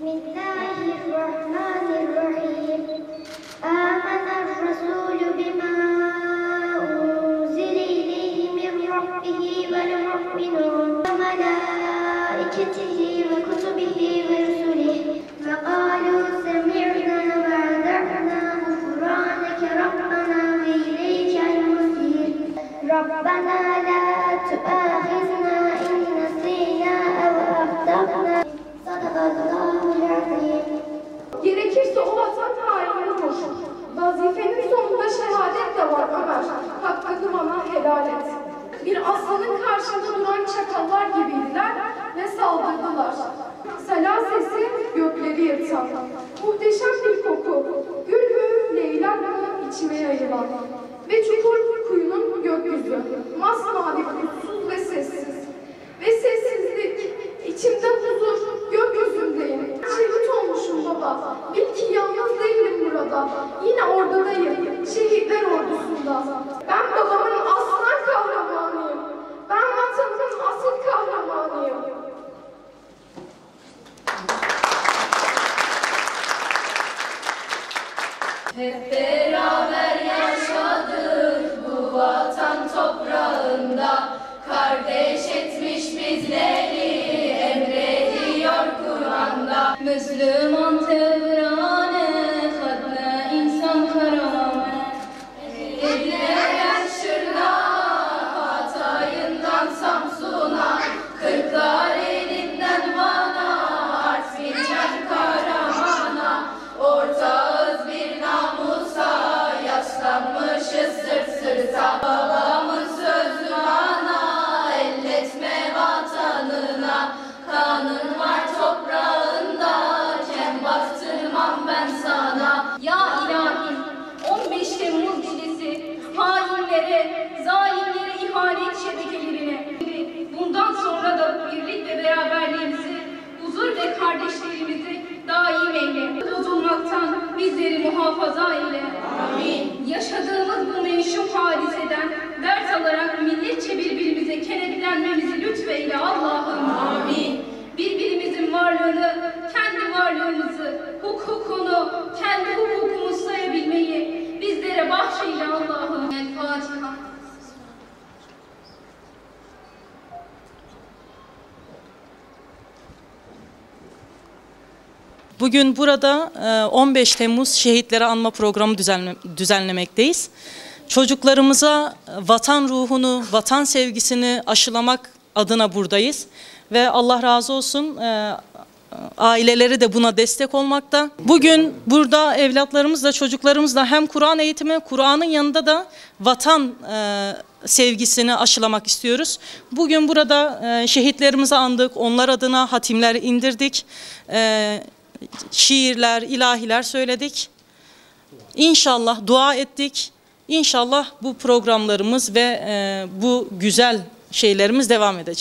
Bismillahirrahmanirrahim. Âmener rasûlü bimâ unzile ileyhi min rabbihi vel mu'minûn ve melâiketihi ve kutubihi ve rusulihi ve kâlû semi'nâ ve ata'nâ gufrâneke rabbanâ ve ileykel masîr. Rabbena la tuâkhizna in nesînâ ev ahtâna. Gerekirse o vatan haini olur. Vazifenin sonunda şehadet de var Ömer. Hakkını bana helal et. Bir aslanın karşısında duran çakallar gibiydiler ve saldırdılar. Sela sesi gökleri yırtan. Muhteşem bir koku. Gül mü, leyla mı içime yayılan. Ve çukur kuyunun gökyüzü. Masmavi, uçsuz ve sessiz. Ve sessizlik. İçimde huzur, gökyüzündeyim. Şehit olmuşum baba. Bil ki yalnız değilim burada. Yine oradayım. Şehitler ordusunda. Ben babamın aslan kahramanıyım. Ben vatanımın asıl kahramanıyım. Hep beraber yaşadık bu vatan toprağında. Kardeş etmiş bizleri emrediyor Kur'an'da. Müslüman tevrane, hadne insan karame. Eline şırnağı, Hatay'ından Samsun'a. Kırklar elinden Van'a, Artvin'den Karaman'a. Ortağız bir namusa, yaslanmışız sırt sırta. Babamın sözü bana, elletme vatanına. Kanın var toprağında, kem baktırmam ben sana. Ya ilahi, 15 Temmuz gecesi hainlere, zalimlere ihanet şebekelerine, bundan sonra da birlik ve beraberliğimizi, huzur ve kardeşliğimizi daim eyle. Bozulmaktan bizleri muhafaza eyle. Amin. Yaşadığımız bu menşum hadiseden ders alarak milletçe birbirimize kenetlenmemizi lütfeyle Allah'ım. Amin. Birbirimizin varlığını, kendi varlığımızı, hukukunu, kendi hukukumuz sayabilmeyi bizlere bahşeyle Allah'ım. El Fatiha. Bugün burada 15 Temmuz Şehitleri Anma Programı düzenlemekteyiz. Çocuklarımıza vatan ruhunu, vatan sevgisini aşılamak adına buradayız. Ve Allah razı olsun aileleri de buna destek olmakta. Bugün burada evlatlarımızla, çocuklarımızla hem Kur'an eğitimi, Kur'an'ın yanında da vatan sevgisini aşılamak istiyoruz. Bugün burada şehitlerimizi andık, onlar adına hatimler indirdik. Şiirler, ilahiler söyledik. İnşallah dua ettik. İnşallah bu programlarımız ve bu güzel şeylerimiz devam edecek.